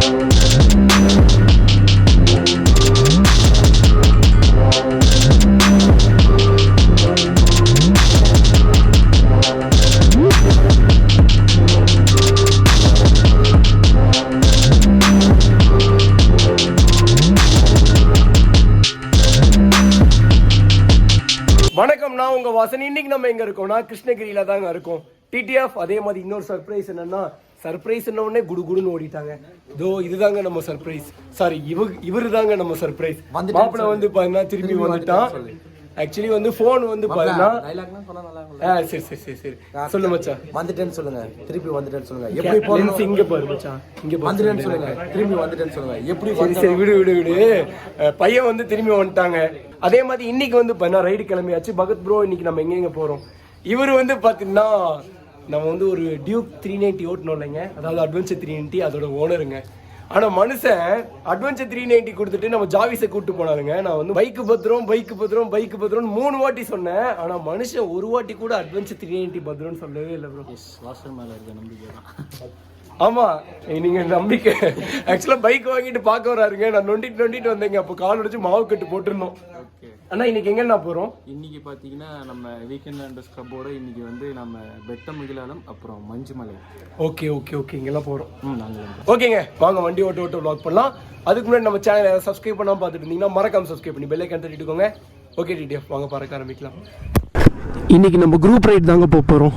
வணக்கம், நான் உங்க வாசன். இன்னைக்கு நம்ம எங்க இருக்கோம்னா கிருஷ்ணகிரியில தாங்க இருக்கோம். டிடிஎஃப். அதே மாதிரி இன்னொரு சர்ப்ரைஸ் என்னன்னா, சர்ப்ரைஸ் என்ன உடனே குடுகுடுன்னு ஓடிட்டாங்க. இதோ இதுதாங்க நம்ம சர்ப்ரைஸ். சாரி, இவரு தாங்க நம்ம சர்ப்ரைஸ். மாப்பிள்ள வந்து பாத்தீங்கன்னா திரும்பி வந்துட்டான். ஆக்சுவலி வந்து போன் வந்து பாத்தீங்கன்னா சரி சரி சரி சரி சொல்லு மச்சான். வந்துட்டேன்னு சொல்லுங்க, திருப்பி வந்துட்டேன்னு சொல்லுங்க. எப்படி போறீங்க? இங்க பாரு மச்சான், இங்க வந்துட்டேன்னு சொல்லுங்க, திரும்பி வந்துட்டேன்னு சொல்லுங்க. எப்படி? சரி சரி விடு விடு விடு. பையன் வந்து திரும்பி வந்துட்டாங்க. அதே மாதிரி இன்னைக்கு வந்து பாத்தீங்கன்னா ரைடு கிளம்பியாச்சு. பகத் ப்ரோ, இன்னைக்கு நம்ம எங்க போறோம்? இவர் வந்து பாத்தீங்கன்னா நம்ம வந்து ஒரு டியூக் 390 ஓட்டணும் இல்லைங்க, அதாவது அட்வென்ச்சர் 390, அதோட ஓனருங்க. ஆனா மனுஷன் அட்வென்ச்சர் 390 கொடுத்துட்டு நம்ம ஜாவிஸை கூப்பிட்டு போனாருங்க. நான் வந்து பைக்கு பத்திரம் 3 வாட்டி சொன்னேன். ஆனா மனுஷன் ஒரு வாட்டி கூட அட்வென்ச்சர் 390 பத்திரம்னு சொல்லவே இல்லை ப்ரோ. வாசல் மேல இருக்க நம்பிக்கை தான். ஆமா, நீங்க நம்பிக்கை. ஆக்சுவலா பைக் வாங்கிட்டு பார்க்க வராருங்க. நான் நொண்டிட்டு வந்தேங்க. அப்போ கால் அடிச்சு மாவு கட்டு போட்டுருந்தோம். அண்ணா இன்னைக்கு எங்கன்னா போறோம்? இன்னைக்கு பாத்தீங்கன்னா நம்ம வீக்கெண்ட் அண்ட் ஸ்க்ரப்போட இன்னைக்கு வந்து நம்ம பெட்டமகிலாலம் அப்புறம் மஞ்சுமலை. ஓகே ஓகே ஓகே, இங்கெல்லாம் போறோம். ஓகேங்க, வாங்க வண்டி ஓட்ட வ்ளாக் பண்ணலாம். அதுக்கு முன்னாடி நம்ம சேனலை சப்ஸ்கிரைப் பண்ணாம பார்த்துட்டு இருந்தீங்கன்னா மறக்காம சப்ஸ்கிரைப் பண்ணி பெல் ஐகான் தட்டிட்டுக்கோங்க. ஓகே டிடிஎஃப், வாங்க பறக்க ஆரம்பிக்கலாம். இன்னைக்கு நம்ம குரூப் ரைட் தாங்க போறோம்.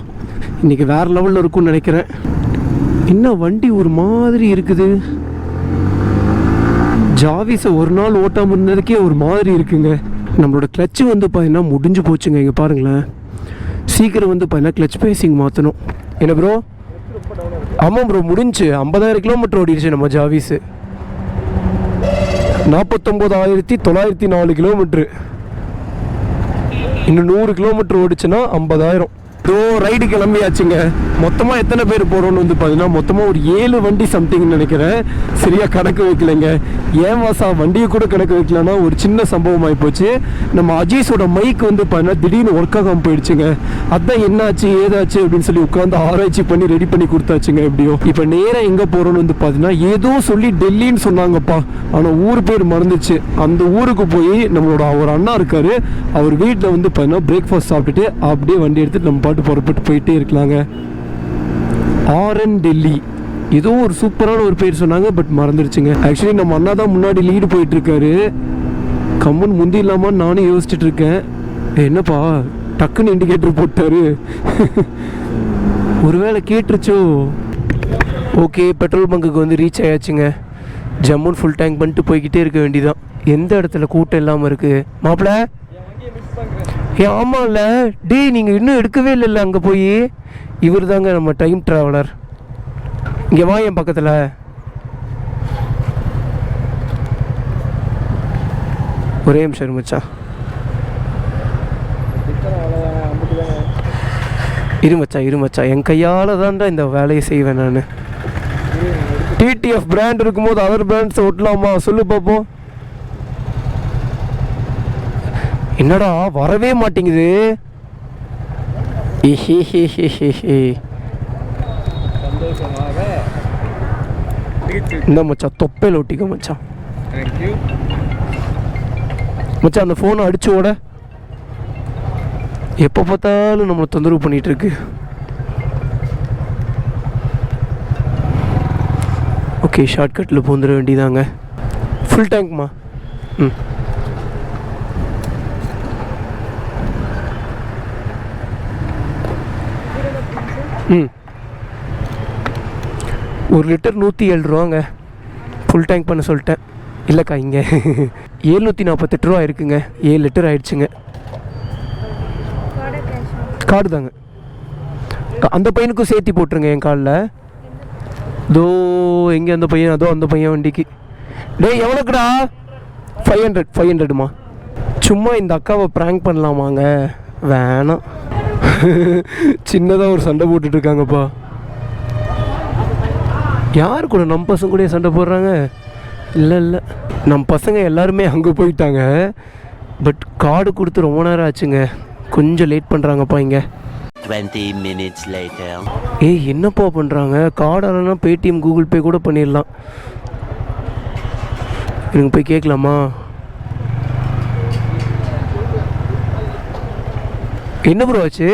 இன்னைக்கு வேற லெவல்ல இருக்கும்னு நினைக்கிறேன். என்ன வண்டி ஒரு மாதிரி இருக்குது. ஜாவிஸை ஒரு நாள் ஓட்டாம இருந்ததுக்கே ஒரு மாதிரி இருக்குங்க. நம்மளோட கிளச்சு வந்து பார்த்தீங்கன்னா முடிஞ்சு போச்சுங்க. இங்கே பாருங்களேன், சீக்கிரம் வந்து பார்த்தீங்கன்னா கிளச் பேசிங் மாற்றணும். என்ன ப்ரோ? ஆமாம் ப்ரோ, முடிஞ்சு 50,000 கிலோமீட்டர் ஓடிடுச்சு நம்ம ஜாவிஸு. 49,904 கிலோமீட்ரு. இன்னும் 100 கிலோமீட்டர் ஓடிச்சுன்னா 50,000. ப்ரோ ரைடு கிளம்பியாச்சுங்க. மொத்தமாக எத்தனை பேர் போகிறோன்னு வந்து பார்த்தீங்கன்னா மொத்தமாக ஒரு 7 வண்டி சம்திங்னு நினைக்கிறேன். சரியாக கணக்கு வைக்கலைங்க. ஏன் வாசா வண்டியை கூட கணக்கு வைக்கலன்னா ஒரு சின்ன சம்பவம் ஆகிப்போச்சு. நம்ம அஜீஸோட மைக் வந்து பார்த்தீங்கன்னா திடீர்னு ஒர்க் ஆகாமல் போயிடுச்சுங்க. அதான் என்னாச்சு ஏதாச்சு அப்படின்னு சொல்லி உட்காந்து ஆராய்ச்சி பண்ணி ரெடி பண்ணி கொடுத்தாச்சுங்க. எப்படியோ இப்போ நேராக எங்கே போகிறோன்னு வந்து பார்த்தீங்கன்னா ஏதோ சொல்லி டெல்லின்னு சொன்னாங்கப்பா. ஆனால் ஊர் பேர் மறந்துச்சு. அந்த ஊருக்கு போய் நம்மளோட ஒரு அண்ணா இருக்காரு, அவர் வீட்டில் வந்து பார்த்தீங்கன்னா பிரேக்ஃபாஸ்ட் சாப்பிட்டுட்டு அப்படியே வண்டி எடுத்துட்டு நம்ம புறப்பட்டு போயிட்டே இருக்கலாங்க. ஆர்என் டெல்லி ஏதோ ஒரு சூப்பரான ஒரு பேர் சொன்னாங்க, பட் மறந்துடுச்சுங்க. ஆக்சுவலி நம்ம அண்ணா தான் முன்னாடி லீடு போயிட்டு இருக்காரு. கம்முன்னு முந்தி இல்லாமல் நானும் யோசிச்சுட்டு இருக்கேன். என்னப்பா டக்குன்னு இண்டிகேட்டர் போட்டாரு. ஒருவேளை கேட்டுருச்சோ? ஓகே, பெட்ரோல் பங்குக்கு வந்து ரீச் ஆயாச்சுங்க. ஜம்முன்னு ஃபுல் டேங்க் பண்ணிட்டு போய்கிட்டே இருக்க வேண்டியதான். எந்த இடத்துல கூட்டம் இல்லாமல் இருக்குது மாப்பிள்ள? ஆமாம்ல டே, நீங்கள் இன்னும் எடுக்கவே இல்லைல்ல அங்கே போய். இவர் தாங்க நம்ம டைம் ட்ராவலர். இங்கே வா என் பக்கத்தில். ஒரே நிமிஷம் மச்சான், இரு மச்சான். என் கையால் தான்டா இந்த வேலையை செய்வேன் நான். டிடிஎஃப் பிராண்ட் இருக்கும்போது அதர் பிராண்ட்ஸை ஒட்டலாமா சொல்லு பார்ப்போம். என்னடா வரவே மாட்டேங்குது. இந்த மச்சான் தொப்பையில் ஒட்டிக்க மச்சான். மச்சான் அந்த ஃபோனை அடிச்சு ஓட. எப்போ பார்த்தாலும் நம்மளை தொந்தரவு பண்ணிட்டு இருக்கு. ஓகே, ஷார்ட்கட்டில் போந்துட வேண்டியதாங்க. ஃபுல் டேங்க்மா. ம் 1 லிட்டர் 107 ரூபாங்க. ஃபுல் டேங்க் பண்ண சொல்லிட்டேன். இல்லைக்கா, இங்கே 748 ரூபா இருக்குங்க. 7 லிட்டர் ஆயிடுச்சுங்க. கார்டு தாங்க. அந்த பையனுக்கும் சேர்த்தி போட்டுருங்க என் கார்டில். தோ எங்கே அந்த பையன்? அதோ அந்த பையன் வண்டிக்கு. டேய் எவ்வளோக்குடா? 500மா? சும்மா இந்த அக்காவை ப்ராங்க் பண்ணலாமாங்க? வேணாம். சின்னதாக ஒரு சண்டை போட்டுட்ருக்காங்கப்பா. யார் கூட? நம்ம பசங்க கூட சண்டை போடுறாங்க? இல்லை நம்ம பசங்க எல்லாருமே அங்கே போயிட்டாங்க. பட் கார்டு கொடுத்து ரொம்ப நேரம் ஆச்சுங்க. கொஞ்சம் லேட் பண்ணுறாங்கப்பா இங்கே. 20 minutes later. ஏய் என்னப்பா பண்ணுறாங்க? கார்டாலனா பேடிஎம் கூகுள் பே கூட பண்ணிடலாம். எனக்கு போய் கேட்கலாமா? என்ன ப்ரோ ஆச்சு?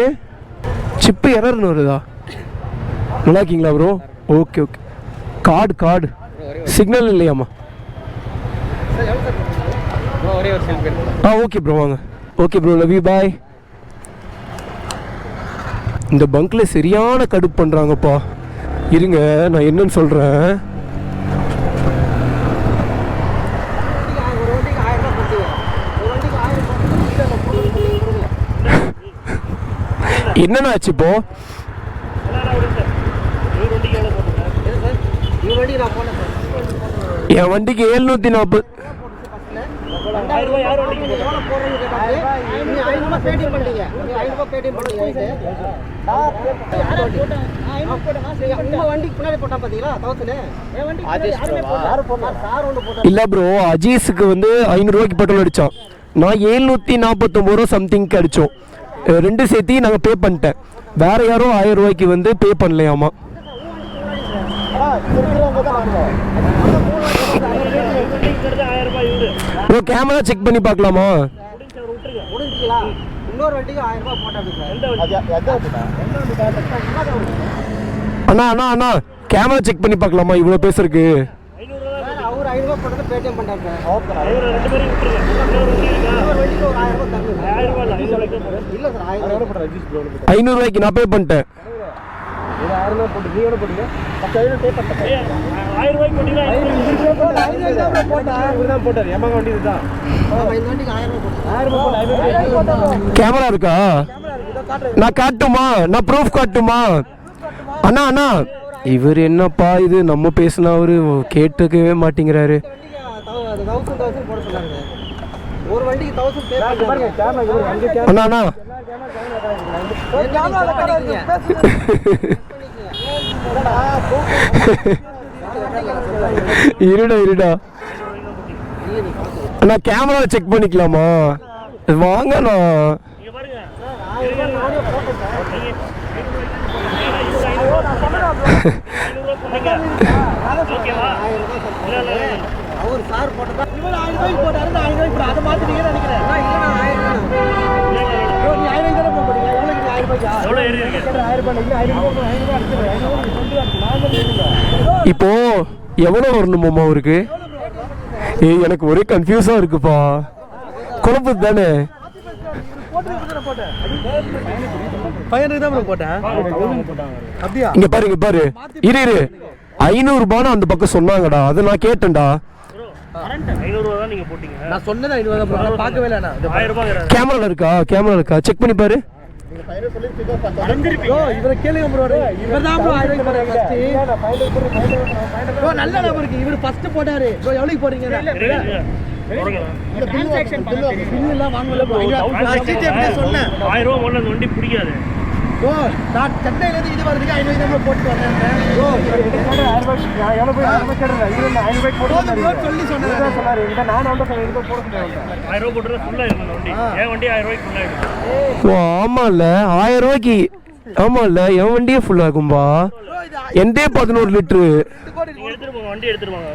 சிப்பு எரர்னு வருதா? நல்லா இருக்கீங்களா bro? Okay okay. Card signal இல்லையாம்மா? ஓகே ப்ரோ வாங்க. Okay bro, love you, bye. இந்த பங்க்ல சரியான கடுப்பு பண்ணுறாங்கப்பா. இருங்க நான் என்னன்னு சொல்கிறேன். என்னென்ன ஆச்சு இப்போ? என் வண்டிக்கு 740. இல்ல ப்ரோ, அஜீஸுக்கு வந்து 500 ரூபாய்க்கு பெட்ரோல் அடிச்சோம். நான் 749 ரூபா சம்திங்க்கு அடிச்சோம். ரெண்டு சேர்த்தி நாங்கள் பே பண்ணிட்டேன். வேற யாரும் 1000 ரூபாய்க்கு வந்து பே பண்ணலையாமா. ப்ரோ கேமரா செக் பண்ணி பார்க்கலாமா? அண்ணா அண்ணா அண்ணா கேமரா செக் பண்ணி பார்க்கலாமா? இவ்வளோ பேசுறதுக்கு ₹500 நான் பே பண்ணிட்டேன். கேமரா இருக்கா? நான் காட்டுமா? நான் ப்ரூஃப் காட்டுமா? அண்ணா அண்ணா இவர் என்னப்பா இது, நம்ம பேசினா அவரு கேட்டுக்கவே மாட்டேங்கிறாரு. அண்ணா அண்ணா இருடா அண்ணா கேமரா செக் பண்ணிக்கலாமா? வாங்கண்ணா. அவர் சார் போட்டதா இவர் 1000 ரூபாய்க்கு போட்டாரு. 1000 ரூபாய்க்கு போட அதை மாத்திட்டீங்கன்னு நினைக்கிறேன். நான் இல்ல நான் 1000 நீ 1000 தான போடுறீங்க. எவ்வளவுக்கு 1000 ரூபாய்க்கு? எவ்வளவு ஏறி இருக்கு? 1000 ரூபாய் இல்ல 500 ரூபாய் அடிச்சு. இப்போ எவ்வளவு வரணுமாமா அவருக்கு? ஏய் எனக்கு ஒரே கன்ஃபியூஸா இருக்குப்பா. குழப்பம் தானே? 500 தான் போட்டேன். அப்படியே இங்க பாரு இரு 500 ரூபான்னு அந்த பக்கம் சொன்னாங்கடா. அதை நான் கேட்டேன்டா. 500 ரூபா தான் நீங்க போட்டீங்க. நான் சொன்னது 500 தான் போட்டேன். நான் பார்க்கவே இல்ல. நான் 1000 ரூபாய் கேமரா இருக்கா செக் பண்ணி பாரு. ப்ரோ இவரை கேளுங்க ப்ரோ. இவர் தான் ப்ரோ 1000 ரூபாய் போட்டாரு ஃபர்ஸ்ட். ப்ரோ நல்ல நம்பர் இருக்கு. இவர் ஃபர்ஸ்ட் போட்டாரு. ப்ரோ எவ்வளவு போறீங்க? இந்த பில் எல்லாம் வாங்கல ப்ரோ. நான் சீட் எப்படி சொன்னேன்? 1000 ரூபாய் போடுறது வண்டி பிடிக்காது. ப்ரோ நான் சென்னையில இருந்து இது வரதுக்கு 500 தான் போட்டு வந்தேன். ப்ரோ 1000 ரூபாய் நான் எவ்வளவு போய் கேட்றேன். இது 1000 ரூபாய் போடுறது ப்ரோ சொல்லி சொன்னாரு. சொன்னாரு இந்த நான் வந்து சொல்லிட்டு போட முடியாது. 1000 ரூபாய் போடுறது ஃபுல்லா இருக்கும் வண்டி. ஏன் வண்டி 1000 ரூபாய்க்கு ஃபுல்லா இருக்கும். ஓ ஆமால 1000 ரூபாய்க்கு. ஆமால என் வண்டியே ஃபுல் ஆகும்பா. எந்தே 11 லிட்டரு. எடுத்துட்டு போங்க வண்டி எடுத்துட்டு போங்க.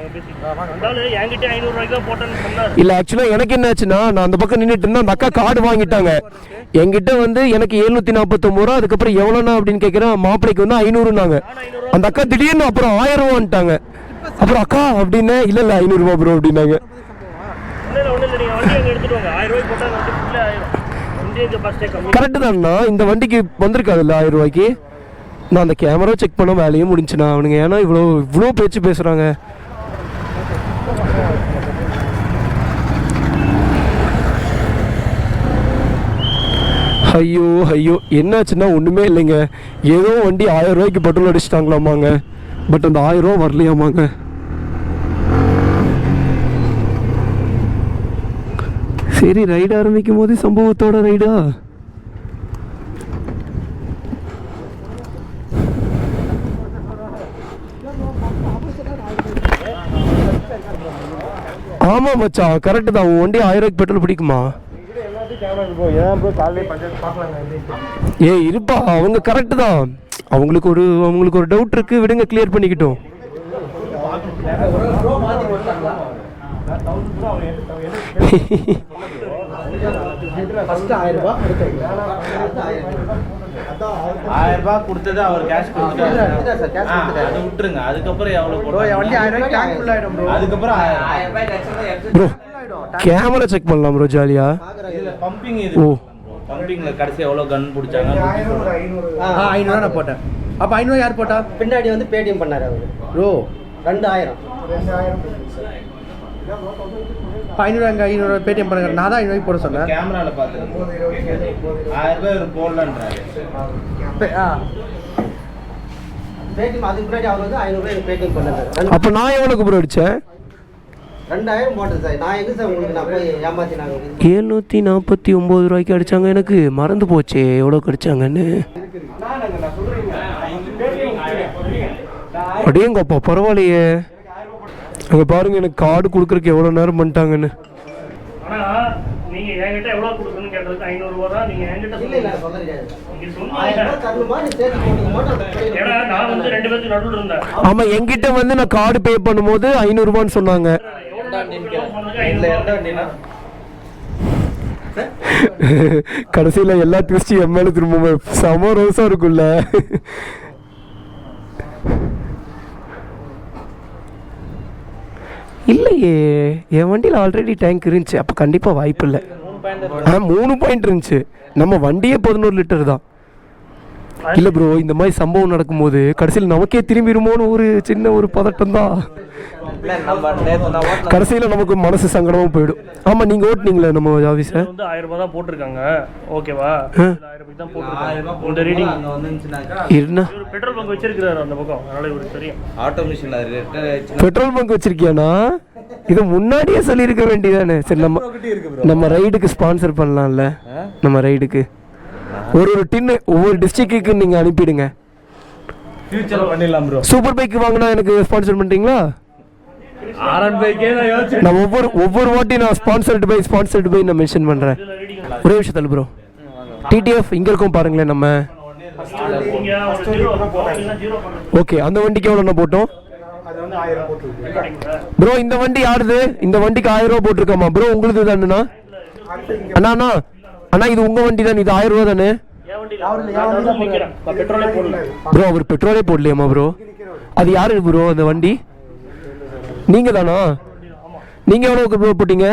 அதனால என்கிட்ட 500 ரூபாய்க்கு தான் போட்டேன்னு சொன்னாரு. இல்ல ஆக்சுவலா எனக்கு என்ன ஆச்சுன்னா, நான் அந்த பக்கம் நின்னுட்டு இருந்தேன். அந்த அக்கா கார்டு வாங்கிட்டாங்க. என்கிட்ட வந்து எனக்கு 749 ரூபா. அதுக்கப்புறம் எவ்வளோண்ணா அப்படின்னு கேட்குறேன். மாப்பிளைக்கு வந்து 500நாங்க. அந்த அக்கா திடீர்னு அப்புறம் 1000 ரூபான்ட்டாங்க. அப்புறம் அக்கா அப்படின்னு இல்ல 500 ரூபா ப்ரோ அப்படின்னாங்க. ஒண்ணு இல்ல நீங்க வண்டி அங்க எடுத்துட்டு வாங்க. 1000 ரூபாய்க்கு போட்டா வண்டி ஃபுல்லா ஆயிரும். வண்டிக்கு பஸ்டே கம்மி. கரெக்ட் தான்ண்ணா. இந்த வண்டிக்கு வந்திருக்காதுல்ல 1000 ரூபாய்க்கு. நான் அந்த கேமரா செக் பண்ண வேலையே முடிஞ்சுண்ணா அவனுங்க. ஏன்னா இவ்வளோ பேச்சு பேசுகிறாங்க. ஐயோ என்னாச்சுன்னா ஒன்றுமே இல்லைங்க. ஏதோ வண்டி 1000 ரூபாய்க்கு பெட்ரோல் அடிச்சிட்டாங்களாமாங்க. பட் அந்த 1000 ரூபா வரலையாமாங்க. சரி ரைடு ஆரம்பிக்கும் போது சம்பவத்தோட ரைடா. ஆமா மச்சான் கரெக்டு தான். உன் வண்டி 1000 ரூபாய்க்கு பெட்ரோல் பிடிக்குமா? ஏய் இருப்பா, அவங்க கரெக்டு தான். அவங்களுக்கு ஒரு டவுட் இருக்கு, விடுங்க, கிளியர் பண்ணிக்கிட்டோம். ₹1000 கொடுத்தது அவர் கேஷ் கொடுத்துட்டாரு. அது விட்டுருங்க. அதுக்கப்புறம் எவ்வளவு வண்டி 1000 டேங்க் ஃபுல் ஆயிடும் ப்ரோ. அதுக்கப்புறம் ப்ரோ கேமரா செக் பண்ணலாம் ப்ரோ ஜாலியா. பம்பிங் இது. ஓ பம்பிங்ல கடைசி எவ்வளவு கன் பிடிச்சாங்க? 500 நான் போட்டேன். அப்ப 500 யார் போட்டா? பின்னாடி வந்து பேடிஎம் பண்ணாரு அவரு ப்ரோ. 2000 500 அங்க 500 பேடிஎம் பண்ணுங்க. நான் தான் 500 போட சொன்னேன். கேமரால பாத்துங்க. ₹1000 போடலன்றாரு. பேடிஎம் அதுக்கு முன்னாடி அவர் வந்து ₹500 பேடிஎம் பண்ணாரு. அப்ப நான் எவ்வளவுக்கு ப்ரோ அடிச்சேன்? 2000 போட்டது சார். நான் எங்க சார் உங்களுக்கு நான் போய் ஏமாத்தினாங்க. 749 ரூபாய்க்கு அடிச்சாங்க. எனக்கு மறந்து போச்சு எவ்வளோக்கு அடிச்சாங்கன்னு. அடேங்கப்பா பரவாயில்லையே. அங்கே பாருங்க, எனக்கு கார்டு கொடுக்குறக்கு எவ்வளோ நேரம் பண்ணிட்டாங்கன்னு. நீங்க என்கிட்ட எவ்வளவு கொடுக்கணும்னு கேட்டதுக்கு 500 ரூபாய் தான். நீங்க என்கிட்ட இல்ல சொல்ல முடியாது. நீங்க ₹1000 தரணுமா நீ சேர்த்து போட்டுக்க. ஏன்னா நான் வந்து 2 பேருக்கு நடுவுல இருந்தேன். ஆமா, என்கிட்ட வந்து நான் கார்டு பே பண்ணும்போது 500 ரூபான்னு சொன்னாங்க. கடைசியில் எல்லா ட்விஸ்டும் என் மேலே திரும்ப செம ரோஸா இருக்குல்ல. இல்லையே, என் வண்டியில் ஆல்ரெடி டேங்க் இருந்துச்சு. அப்போ கண்டிப்பாக வாய்ப்பு இல்லை. 3 பாயிண்ட் இருந்துச்சு. நம்ம வண்டியே 11 லிட்டர் தான். இல்லை ப்ரோ, இந்த மாதிரி சம்பவம் நடக்கும்போது கடைசியில் நமக்கே திரும்பிடுமோன்னு ஒரு சின்ன ஒரு பதட்டம் தான். கடைசியில் நமக்கு மனசு சங்கடமாக போயிடும். ஆமாம், நீங்கள் ஓட்டுனீங்களே நம்ம ஆஃபீஸை வந்து 1000 ரூபாய் தான் போட்டிருக்காங்க. ஓகேவா? 1000 ரூபாய் தான் போட்டிருக்காங்க. இந்த ரீடிங் அங்க வந்துச்சுனாக்கா என்ன பெட்ரோல் பங்க் வச்சிருக்காரு அந்த பக்கம். அதனால இவருக்கு தெரியும். ஆட்டோ மிஷின் அது ரிட்டர்ன் ஆயிடுச்சு. பெட்ரோல் பங்க் வச்சிருக்கியானா? இது முன்னாடியே சொல்லியிருக்க வேண்டியதானே. சரி, நம்ம ரைடுக்கு ஸ்பான்சர் பண்ணலாம்ல. நம்ம ரைடுக்கு ஒரு டின்னு ஒவ்வொரு டிஸ்ட்ரிக்ட்டுக்கு நீங்கள் அனுப்பிடுங்க. ஃபியூச்சர்ல பண்ணிடலாம் ப்ரோ. சூப்பர் பைக் வாங்கினா எனக்கு ஸ்பான்சர் பண்ணுறீங்களா? ஆர்என் பைக்கே நான் யோசிச்சு நான் ஒவ்வொரு வாட்டி நான் ஸ்பான்சர்டு பை நான் மென்ஷன் பண்ணுறேன். ஒரே விஷயம் தள்ளு ப்ரோ. டிடிஎஃப் இங்கே இருக்கும் பாருங்களேன். நம்ம நீங்க ஒரு 0 போட்டீங்கன்னா 0 பண்ணுங்க. ஓகே, அந்த வண்டிக்கு எவ்வளோண்ணா போட்டோம் ப்ரோ? இந்த வண்டி யாருது? இந்த வண்டிக்கு 1000 ரூபா போட்டிருக்காமா ப்ரோ? உங்களுக்கு தானேண்ணா? அண்ணா அண்ணா இது உங்கள் வண்டி தானே? இது 1000 ரூபா தானே பெட்ரோலே போடல ப்ரோ? அவர் பெட்ரோலே போடலையாமா ப்ரோ? அது யாரு ப்ரோ அந்த வண்டி? நீங்கள் தானா? நீங்கள் எவ்வளோக்கு ப்ரோ போட்டீங்க?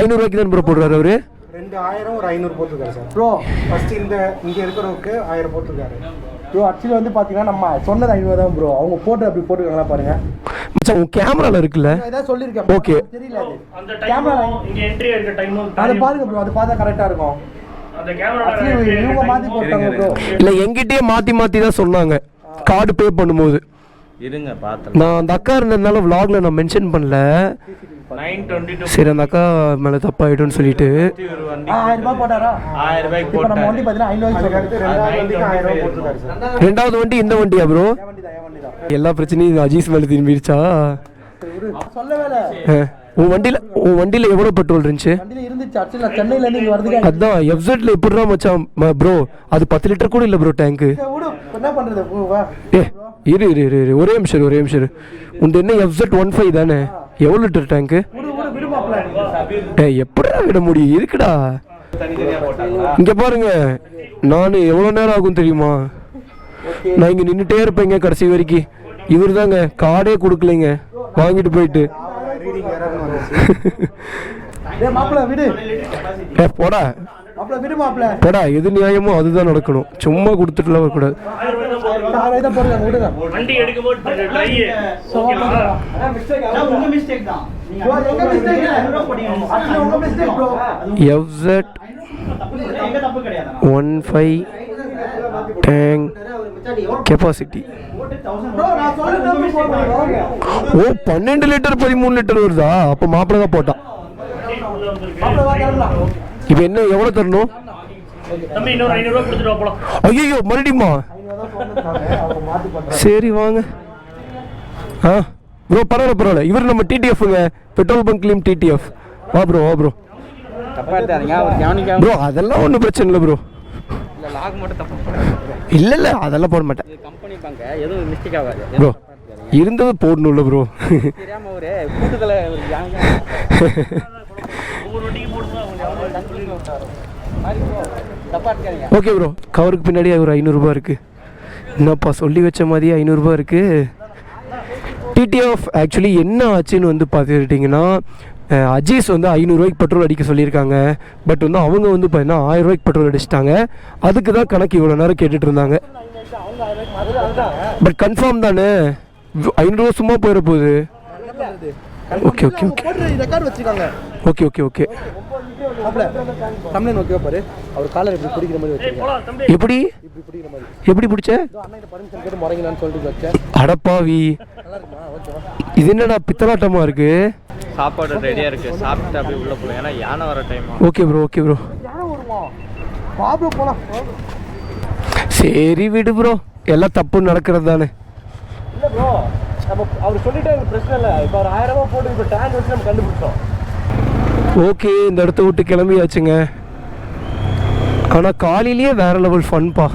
500 ரூபாய்க்கு தான் ப்ரோ போடுறாரு அவரு. 2000 ஒரு 500 போட்டிருக்காரு சார் ப்ரோ. ஃபர்ஸ்ட் இங்கே இருக்கிறவருக்கு 1000 போட்டிருக்காரு ப்ரோ. ஆக்சுவலி வந்து பார்த்தீங்கன்னா நம்ம சொன்னது 500 தான் ப்ரோ. அவங்க போட்டு அப்படி போட்டுருக்காங்களா பாருங்க மச்சான். உங்க கேமரால இருக்குல்ல? இதான் சொல்லியிருக்கேன். ஓகே, தெரியல அது அந்த டைம் இங்க என்ட்ரி இருக்க டைம் அதை பாருங்க ப்ரோ. அது பார்த்தா கரெக்டாக இருக்கும். அந்த கேமரா இவங்க மாற்றி போட்டாங்க ப்ரோ. இல்லை, எங்கிட்டயே மாற்றி தான் சொன்னாங்க கார்டு பே பண்ணும்போது. இருங்க பார்த்தேன். நான் அந்த அக்கா இருந்ததுனால vlogல நான் மென்ஷன் பண்ணல. 922 சரி, அந்த அக்கா மேலே தப்பாயிடும்னு சொல்லிட்டு 1000 ரூபாய் போட்டாரா? 1000 ரூபாய்க்கு இப்போ நம்ம போட்டாரு. வண்டி பார்த்தீங்கன்னா 500 சொல்றாரு. ரெண்டாவது வண்டிக்கு 1000 ரூபாய் போட்டிருக்காரு சார். ரெண்டாவது வண்டி இந்த வண்டியா ப்ரோ? என் வண்டி தான். எல்லா பிரச்சனையும் அஜீஸ் மேலே திரும்பிடுச்சா? சொல்லவே இல்லை. உன் வண்டியில் எவ்வளோ பெட்ரோல் இருந்துச்சு? வண்டியில் இருந்துச்சு. ஆக்சுவலி நான் சென்னையிலேருந்து இங்கே வரதுக்கு அதான் எஃப்செட்ல எப்படிடா மச்சான் ப்ரோ? அது 10 லிட்டர் கூட இல்லை ப்ரோ டேங்க்கு. விடு, என்ன பண்ணுறது? ஏ இரு ஒரே நிமிஷம். உண்டு என்ன எஃப்செட் 15 தானே? எவ்வளோ லிட்டர் டேங்க்கு? எப்படிடா விட முடியும்? இருக்குடா. இங்கே பாருங்க, நான் எவ்வளோ நேரம் ஆகும் தெரியுமா? நான் இங்கே நின்றுட்டே இருப்பேங்க கடைசி வரைக்கும். இவர் தாங்க கார்டே கொடுக்கலைங்க, வாங்கிட்டு போயிட்டு. மாப்பிள்ள விடு. போடா மாப்பிள்ள விடு. மாப்பிள்ள போடா. எது நியாயமோ அதுதான் நடக்கணும். சும்மா கொடுத்துட்டுலாம் வரக்கூடாது. போடுங்க விடுங்க. வண்டி எடுக்கும்போது ட்ரை உங்க மிஸ்டேக் தான். எங்க மிஸ்டேக் இல்ல. உங்க மிஸ்டேக் ப்ரோ. எஃப்செட் எங்க தப்பு கிடையாது. 15 டேங்க் கெப்பாசிட்டி. ப்ரோ நான் சொல்றது போடுங்க. ஓ 12 லிட்டர் 13 லிட்டர் வருதா? அப்போ மாப்பிள்ளை தான் போட்டான். மாப்பிள்ள வாங்கலாம். இப்போ என்ன எவ்வளோ தரணும்? தம்பி இன்னொரு 500 ரூபாய் கொடுத்துட்டு வா போலாம். ஐயோ மறுபடியுமா? அவங்க மாத்தி பண்றாங்க. சரி வாங்க. ப்ரோ பரவாயில்ல. இவர் நம்ம டிடிஎஃப்ங்க, பெட்ரோல் பங்க்லேயும் டிடிஎஃப். வா ப்ரோ. தப்பா எடுத்தாதீங்க, அவர் கவனிக்காம ப்ரோ அதெல்லாம் ஒன்றும் பிரச்சனை இல்லை ப்ரோ. இல்லை லாக் மட்டும் தப்பா இல்லை அதெல்லாம் போட மாட்டேன் கம்பெனி பாங்க, எதுவும் மிஸ்டேக் ஆகாது ப்ரோ. இருந்தது போடணும்ல ப்ரோ. தெரியாம ஒரு கூட்டத்தில் ஒரு ஒவ்வொரு வண்டிக்கு போடும்போது தப்பா எடுக்காதீங்க. ஓகே ப்ரோ, கவருக்கு பின்னாடி ஒரு 500 ரூபாய் இருக்குது. என்னப்பா சொல்லி வச்ச மாதிரியே 500 ரூபாய் இருக்குது. டிடிஎஃப் ஆக்சுவலி என்ன ஆச்சுன்னு வந்து பார்த்துக்கிட்டிங்கன்னா, அஜீஸ் வந்து 500 ரூபாய்க்கு பெட்ரோல் அடிக்க சொல்லியிருக்காங்க. பட் வந்து அவங்க வந்து பார்த்தீங்கன்னா 1000 ரூபாய்க்கு பெட்ரோல் அடிச்சிட்டாங்க. அதுக்கு தான் கணக்கு இவ்வளோ நேரம் கேட்டுட்டு இருந்தாங்க. பட் கன்ஃபார்ம் தானே 500 ரூபா சும்மா போயிட போகுது. ஓகே ஓகே ஓகே ரெக்கார்ட் வச்சுக்காங்க. ஓகே ஓகே ஓகே தமிழன் ஓகேவா பாரு, அவர் காலர் இப்படி பிடிக்கிற மாதிரி வச்சிருக்கேன். போலாம் தம்பி. எப்படி இப்படி பிடிக்கிற மாதிரி எப்படி பிடிச்ச? அண்ணன் பர்மிஷன் கேட்டு முறைங்களான்னு சொல்லிட்டு வச்சேன். அடப்பாவி, நல்லா இருக்குமா? ஓகேவா? இது என்னடா பித்தலாட்டமா இருக்கு? சாப்பாடு ரெடியாக இருக்குது, சாப்பிட்டு அப்படியே உள்ளே போகலாம். ஏன்னா யானை வர time. Okay bro okay bro. யாரும் வருமா? பாபு போலாம். சரி விடு ப்ரோ, எல்லாம் தப்பு நடக்கிறது தானே. இல்லை ப்ரோ, நம்ம அவர் சொல்லிட்டே எனக்கு பிரச்சனை இல்லை. இப்போ அவர் 1000 ரூபாய் போட்டு இப்போ டேங்க் வச்சு நம்ம கண்டுபிடிச்சோம். ஓகே, இந்த இடத்த விட்டு கிளம்பியாச்சுங்க. ஆனால் காலையிலேயே வேற லெவல் ஃபன்பா.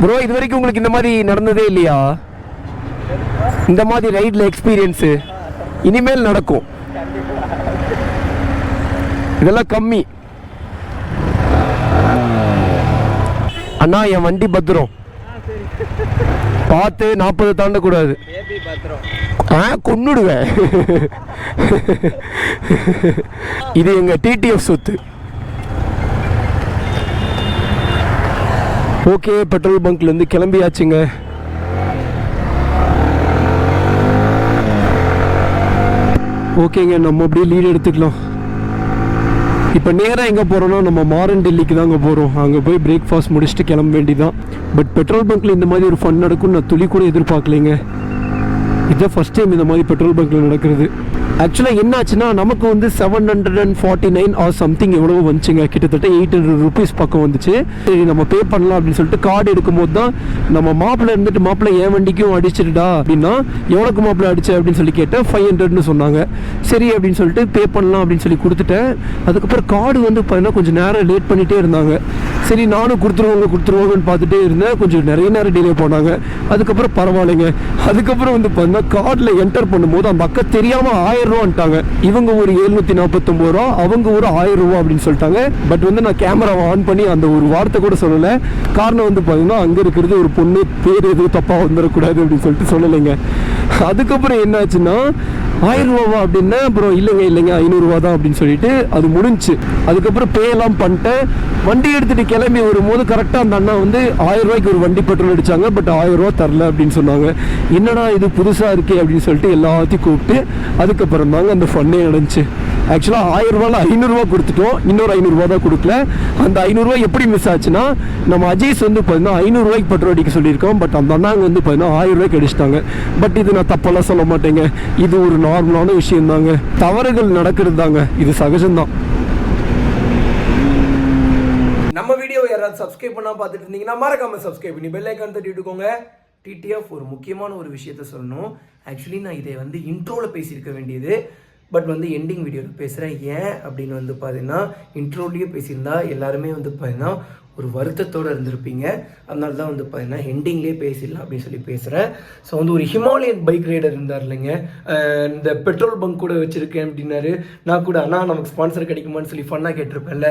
ப்ரோ இது வரைக்கும் உங்களுக்கு இந்த மாதிரி நடந்ததே இல்லையா? இந்த மாதிரி ரைடில் எக்ஸ்பீரியன்ஸு இனிமேல் நடக்கும். இதெல்லாம் கம்மி. அண்ணா என் வண்டி பத்திரம் பார்த்து 40 தாண்டக்கூடாது. கொன்னுடுவேன். இது எங்க டிடிஎஃப் சொத்து. ஓகே, பெட்ரோல் பங்க்ல இருந்து கிளம்பியாச்சுங்க. ஓகேங்க, நம்ம அப்படியே லீட் எடுத்துக்கலாம். இப்போ நேராக எங்கே போகிறோன்னா நம்ம மாரன் டெல்லிக்கு தாங்க போகிறோம். அங்கே போய் பிரேக்ஃபாஸ்ட் முடிச்சுட்டு கிளம்ப வேண்டிதான். பட் பெட்ரோல் பங்க்கில் இந்த மாதிரி ஒரு ஃபன் நடக்கும்னு நான் துளி கூட எதிர்பார்க்கலைங்க. இதுதான் ஃபஸ்ட் டைம் இந்த மாதிரி பெட்ரோல் பங்க்கில் நடக்கிறது. ஆக்சுவலாக என்ன ஆச்சுன்னா, நமக்கு வந்து 749 ஆர் சம்திங் எவ்வளோ வந்துச்சுங்க. கிட்டத்தட்ட 800 ருபீஸ் பக்கம் வந்துச்சு. சரி நம்ம பே பண்ணலாம் அப்படின்னு சொல்லிட்டு கார்டு எடுக்கும்போது தான் நம்ம மாப்பிள்ளை இருந்துட்டு, மாப்பிள்ளை என் வண்டிக்கும் அடிச்சிடுடா அப்படின்னா, எவ்வளோக்கு மாப்பிள்ளை அடிச்சேன் அப்படின்னு சொல்லி கேட்டேன். 500ன்னு சொன்னாங்க. சரி அப்படின்னு சொல்லிட்டு பே பண்ணலாம் அப்படின்னு சொல்லி கொடுத்துட்டேன். அதுக்கப்புறம் கார்டு வந்து பார்த்தீங்கன்னா கொஞ்சம் நேரம் லேட் பண்ணிகிட்டே இருந்தாங்க. சரி நானும் கொடுத்துருவாங்கன்னு பார்த்துட்டே இருந்தேன். கொஞ்சம் நிறைய நேரம் டிலே போனாங்க. அதுக்கப்புறம் பரவாயில்லைங்க. அதுக்கப்புறம் வந்து பார்த்தீங்கன்னா கார்டில் என்டர் பண்ணும்போது அந்த அக்கா தெரியாமல் 1000 ரூபான்ட்டாங்க. இவங்க ஒரு 749 ரூபா, அவங்க ஒரு 1000 ரூபா அப்படின்னு சொல்லிட்டாங்க. பட் வந்து நான் கேமராவை ஆன் பண்ணி அந்த ஒரு வார்த்தை கூட சொல்லலை. காரணம் வந்து பார்த்தீங்கன்னா அங்கே இருக்கிறது ஒரு பொண்ணு, பேர் எதுவும் தப்பாக வந்துடக்கூடாது அப்படின்னு சொல்லிட்டு சொல்லலைங்க. அதுக்கப்புறம் என்ன ஆச்சுன்னா, 1000 ரூபாவா அப்படின்னா, அப்புறம் இல்லைங்க 500 ரூபா தான் அப்படின்னு சொல்லிட்டு அது முடிஞ்சு. அதுக்கப்புறம் பே எல்லாம் பண்ணிட்டேன். வண்டி எடுத்துகிட்டு கிளம்பி வரும்போது கரெக்டாக அந்த அண்ணா வந்து 1000 ரூபாய்க்கு ஒரு வண்டி பெட்ரோல் அடித்தாங்க. பட் 1000 ரூபா தரல அப்படின்னு சொன்னாங்க. என்னடா இது புதுசாக இருக்கே அப்படின்னு சொல்லிட்டு எல்லாத்தையும் கூப்பிட்டு அதுக்கப்புறம் தாங்க அந்த ஃபன்னே நடந்துச்சு. ஆக்சுவலாக 1000 ரூபாயில் 500 ரூபா கொடுத்துட்டோம். இன்னொரு 500 ரூபா தான் கொடுக்கல. அந்த 500 ரூபா எப்படி மிஸ் ஆச்சுன்னா, நம்ம அஜீஸ் வந்து பார்த்தீங்கன்னா 500 ரூபாய்க்கு பெட்ரோல் அடிக்க சொல்லியிருக்கோம். பட் அந்த அண்ணாங்க வந்து பார்த்தீங்கன்னா 1000 ரூபாய்க்கு அடிச்சிட்டாங்க. பட் இது நான் தப்பெல்லாம் சொல்ல மாட்டேங்க. இது ஒரு நார்மலான விஷயம் தாங்க. தவறுகள் நடக்கிறது தாங்க, இது சகஜம்தான். நம்ம வீடியோ யாராவது சப்ஸ்கிரைப் பண்ணால் பார்த்துட்டு இருந்தீங்கன்னா மறக்காம சப்ஸ்கிரைப் பண்ணி பெல் ஐக்கான் தட்டி விட்டுக்கோங்க. டிடிஎஃப் ஒரு முக்கியமான ஒரு விஷயத்த சொல்லணும். ஆக்சுவலி நான் இதை வந்து இன்ட்ரோவில் பேசியிருக்க வேண்டியது, பட் வந்து எண்டிங் வீடியோவில் பேசுகிறேன். ஏன் அப்படின்னு வந்து பார்த்தீங்கன்னா, இன்ட்ரோலேயே பேசியிருந்தா எல்லாருமே வந்து பார்த்தீங்கன்னா ஒரு வருத்தத்தோடு இருந்திருப்பீங்க. அதனால தான் வந்து பார்த்தீங்கன்னா எண்டிங்லேயே பேசிடலாம் அப்படின்னு சொல்லி பேசுகிறேன். ஸோ வந்து ஒரு ஹிமாலயன் பைக் ரைடர் இருந்தார் இல்லைங்க, இந்த பெட்ரோல் பங்க் கூட வச்சுருக்கேன் அப்படின்னாரு. நான் கூட அண்ணா நமக்கு ஸ்பான்சர் கிடைக்குமான்னு சொல்லி ஃபன்னாக கேட்டிருப்பேன்ல.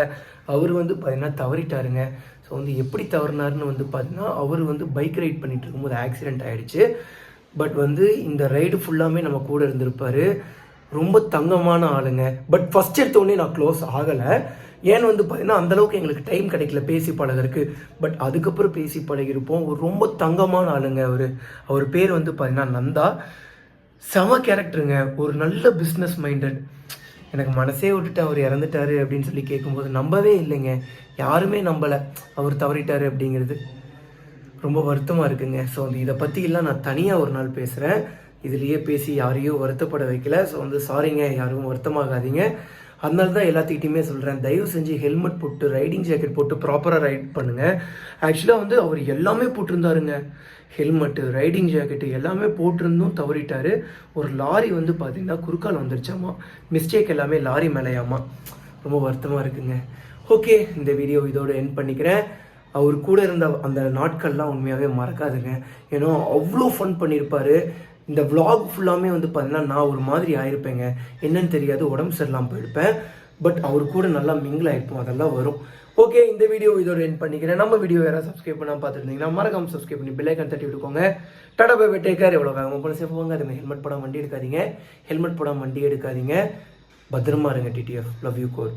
அவர் வந்து பார்த்தீங்கன்னா தவறிட்டாருங்க. ஸோ வந்து எப்படி தவறினாருன்னு வந்து பார்த்தீங்கன்னா, அவர் வந்து பைக் ரைட் பண்ணிகிட்டு இருக்கும்போது ஆக்சிடெண்ட் ஆகிடுச்சு. பட் வந்து இந்த ரைடு ஃபுல்லாமே நம்ம கூட இருந்திருப்பார். ரொம்ப தங்கமான ஆளுங்க. பட் ஃபஸ்ட் எடுத்தோடனே நான் க்ளோஸ் ஆகலை. ஏன்னு வந்து பார்த்தீங்கன்னா அந்தளவுக்கு எங்களுக்கு டைம் கிடைக்கல பேசி பழகிறதுக்கு. பட் அதுக்கப்புறம் பேசி பழகிருப்போம். ஒரு ரொம்ப தங்கமான ஆளுங்க அவர் பேர் வந்து பார்த்தீங்கன்னா நந்தா. செம கேரக்டருங்க. ஒரு நல்ல பிஸ்னஸ் மைண்டட். எனக்கு மனசே விட்டுட்டு அவர் இறந்துட்டாரு அப்படின்னு சொல்லி கேட்கும்போது நம்பவே இல்லைங்க. யாருமே நம்பலை அவர் தவறிட்டாரு அப்படிங்கிறது. ரொம்ப வருத்தமாக இருக்குங்க. ஸோ வந்து இதை பற்றிலாம் நான் தனியாக ஒரு நாள் பேசுகிறேன். இதுலேயே பேசி யாரையும் வருத்தப்பட வைக்கல. ஸோ வந்து சாரிங்க, யாரும் வருத்தமாகாதீங்க. அதனால தான் எல்லாத்துக்கிட்டையுமே சொல்கிறேன், தயவு செஞ்சு ஹெல்மெட் போட்டு ரைடிங் ஜாக்கெட் போட்டு ப்ராப்பராக ரைட் பண்ணுங்கள். ஆக்சுவலாக வந்து அவர் எல்லாமே போட்டிருந்தாருங்க. ஹெல்மெட்டு, ரைடிங் ஜாக்கெட்டு எல்லாமே போட்டிருந்தும் தவறிட்டார். ஒரு லாரி வந்து பார்த்திங்கன்னா குறுக்கால் வந்துருச்சாமா. மிஸ்டேக் எல்லாமே லாரி மேலேயாமா. ரொம்ப வருத்தமாக இருக்குங்க. ஓகே, இந்த வீடியோ இதோட எண்ட் பண்ணிக்கிறேன். அவர் கூட இருந்த அந்த நாட்கள்லாம் உண்மையாகவே மறக்காதுங்க. ஏன்னா அவ்வளோ ஃபன் பண்ணியிருப்பார். இந்த vlog ஃபுல்லாமே வந்து பார்த்தீங்கன்னா நான் ஒரு மாதிரி ஆயிருப்பேங்க. என்னன்னு தெரியாது, உடம்பு சரியில்லாமல் போயிருப்பேன். பட் அவர் கூட நல்லா மிங்கிள் ஆகிருப்போம், அதெல்லாம் வரும். ஓகே, இந்த வீடியோ இதோட எண்ட் பண்ணிக்கிறேன். நம்ம வீடியோ யாராவது சப்ஸ்கிரைப் பண்ணாமல் பார்த்துருந்தீங்கன்னா மறக்காம சப்ஸ்கிரைப் பண்ணி பெல் ஐக்கான் தட்டி விட்டுக்கோங்க. Tata bye bye, take care. எவ்வளோ வேகமாக போன சேஃப் போங்க. அதுமாதிரி ஹெல்மெட் போடாமல் வண்டி எடுக்காதீங்க. பத்திரமா இருங்க. TTF love you core.